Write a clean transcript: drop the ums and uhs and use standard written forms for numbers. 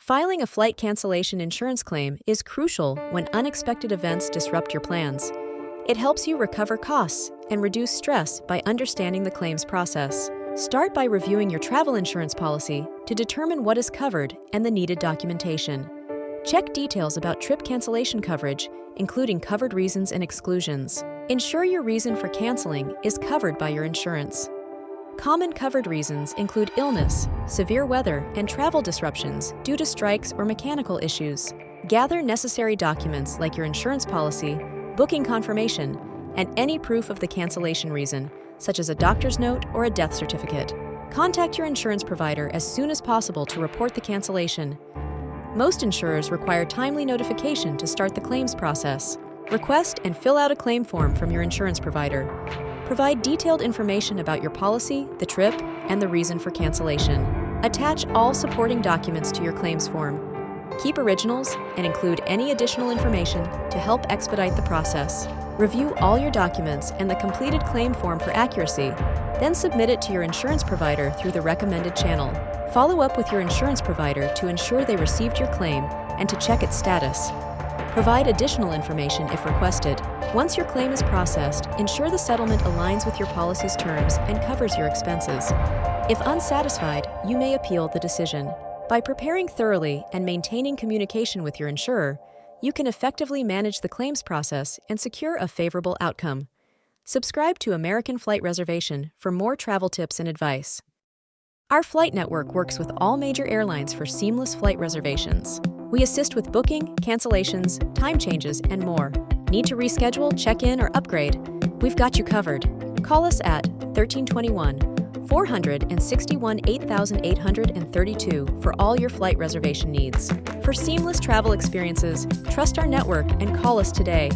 Filing a flight cancellation insurance claim is crucial when unexpected events disrupt your plans. It helps you recover costs and reduce stress by understanding the claims process. Start by reviewing your travel insurance policy to determine what is covered and the needed documentation. Check details about trip cancellation coverage, including covered reasons and exclusions. Ensure your reason for canceling is covered by your insurance. Common covered reasons include illness, severe weather, and travel disruptions due to strikes or mechanical issues. Gather necessary documents like your insurance policy, booking confirmation, and any proof of the cancellation reason, such as a doctor's note or a death certificate. Contact your insurance provider as soon as possible to report the cancellation. Most insurers require timely notification to start the claims process. Request and fill out a claim form from your insurance provider. Provide detailed information about your policy, the trip, and the reason for cancellation. Attach all supporting documents to your claims form. Keep originals and include any additional information to help expedite the process. Review all your documents and the completed claim form for accuracy, then submit it to your insurance provider through the recommended channel. Follow up with your insurance provider to ensure they received your claim and to check its status. Provide additional information if requested. Once your claim is processed, ensure the settlement aligns with your policy's terms and covers your expenses. If unsatisfied, you may appeal the decision. By preparing thoroughly and maintaining communication with your insurer, you can effectively manage the claims process and secure a favorable outcome. Subscribe to American Flight Reservation for more travel tips and advice. Our flight network works with all major airlines for seamless flight reservations. We assist with booking, cancellations, time changes, and more. Need to reschedule, check in, or upgrade? We've got you covered. Call us at 1321-461-8832 for all your flight reservation needs. For seamless travel experiences, trust our network and call us today.